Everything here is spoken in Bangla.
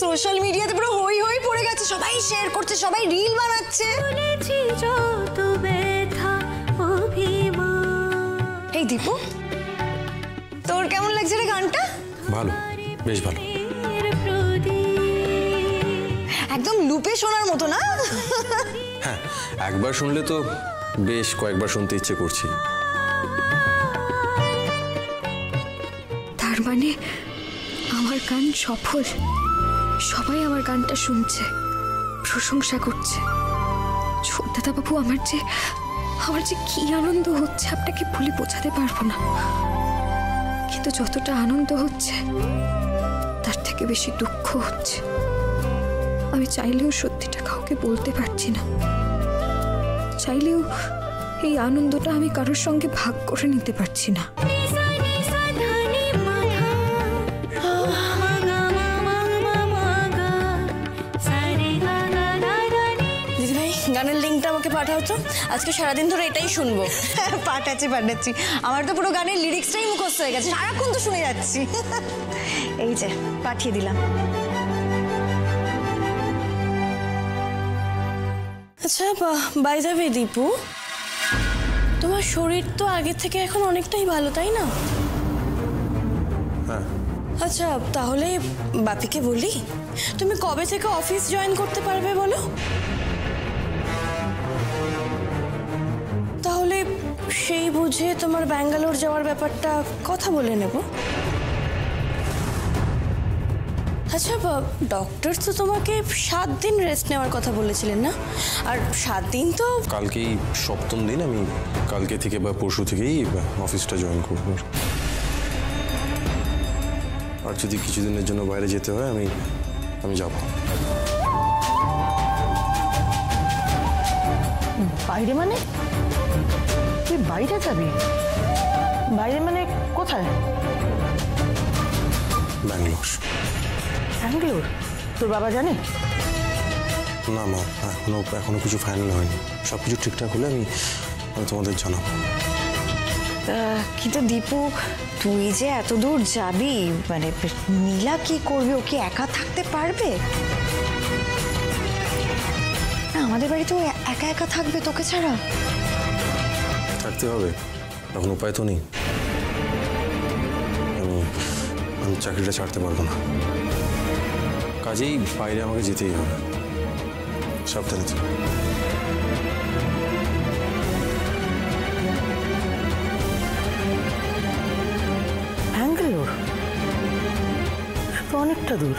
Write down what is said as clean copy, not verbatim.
সোশ্যাল মিডিয়াতে পুরো হই হই পড়ে গেছে, সবাই শেয়ার করছে, সবাই রিল বানাচ্ছে। এই দীপু, তোর কেমন লাগছে রে গানটা? ভালো, বেশ ভালো, একদম লুপে শোনার মতো না? হ্যাঁ, একবার শুনলে তো বেশ কয়েকবার শুনতে ইচ্ছে করছে। তার মানে আমার গান সফল, সবাই আমার গানটা শুনছে, প্রশংসা করছে। ছোটদাদা বাবু, আমার যে কি আনন্দ হচ্ছে আপনাকে বলে বোঝাতে পারবো না। কিন্তু যতটা আনন্দ হচ্ছে তার থেকে বেশি দুঃখ হচ্ছে। আমি চাইলেও সত্যিটা কাউকে বলতে পারছি না, চাইলেও এই আনন্দটা আমি কারোর সঙ্গে ভাগ করে নিতে পারছি না। গানের লিঙ্কটা আমাকে পাঠাও তো, আজকে সারাদিন ধরে এটাই শুনবো। পাঠাচ্ছি। আমার তো পুরো গানের লিরিক্সটাই মুখস্থ হয়ে গেছে, সারাক্ষণ তো শুনে যাচ্ছি। এই যে পাঠিয়ে দিলাম। আচ্ছা, বাই দ্য ওয়ে দীপু, তোমার শরীর তো আগের থেকে এখন অনেকটাই ভালো, তাই না? হ্যাঁ। আচ্ছা, তাহলে বাপিকে বলি তুমি কবে থেকে অফিস জয়েন করতে পারবে বলো? তাহলে সেই বুঝে তোমার ব্যাঙ্গালোর যাওয়ার ব্যাপারটা কথা বলে নেব। আচ্ছা, ডক্টর তো তোমাকে 7 দিন রেস্ট নেওয়ার কথা বলেছিলেন না? আর 7 দিন তো কালকেই 7ম দিন, আমি কালকে থেকে বা পরশু থেকেই অফিসটা জয়েন করব। আর যদি কিছুদিনের জন্য বাইরে যেতে হয় আমি যাব। বাইরে মানে? তুই বাইরে যাবি? বাইরে মানে কোথায়? ব্যাঙ্গালোর। ব্যাঙ্গালোর? তোর বাবা জানে? না মা, এখনো কিছু ফাইনাল হয়নি। সবকিছু ঠিকঠাক হলে আমি তোমাদের জানাবো। কিন্তু দীপু, তুই যে এত দূর যাবি, মানে নীলা কি করবে? ও কি একা থাকতে পারবে? না, আমাদের বাড়িতে ও একা একা থাকবে তোকে ছাড়া? থাকতে হবে, এখন উপায় তো নেই। আমি চাকরিটা ছাড়তে পারবো না, কাজেই বাইরে আমাকে যেতেই হবে। সাবধানে থেকো। ব্যাঙ্গালোর অনেকটা দূর।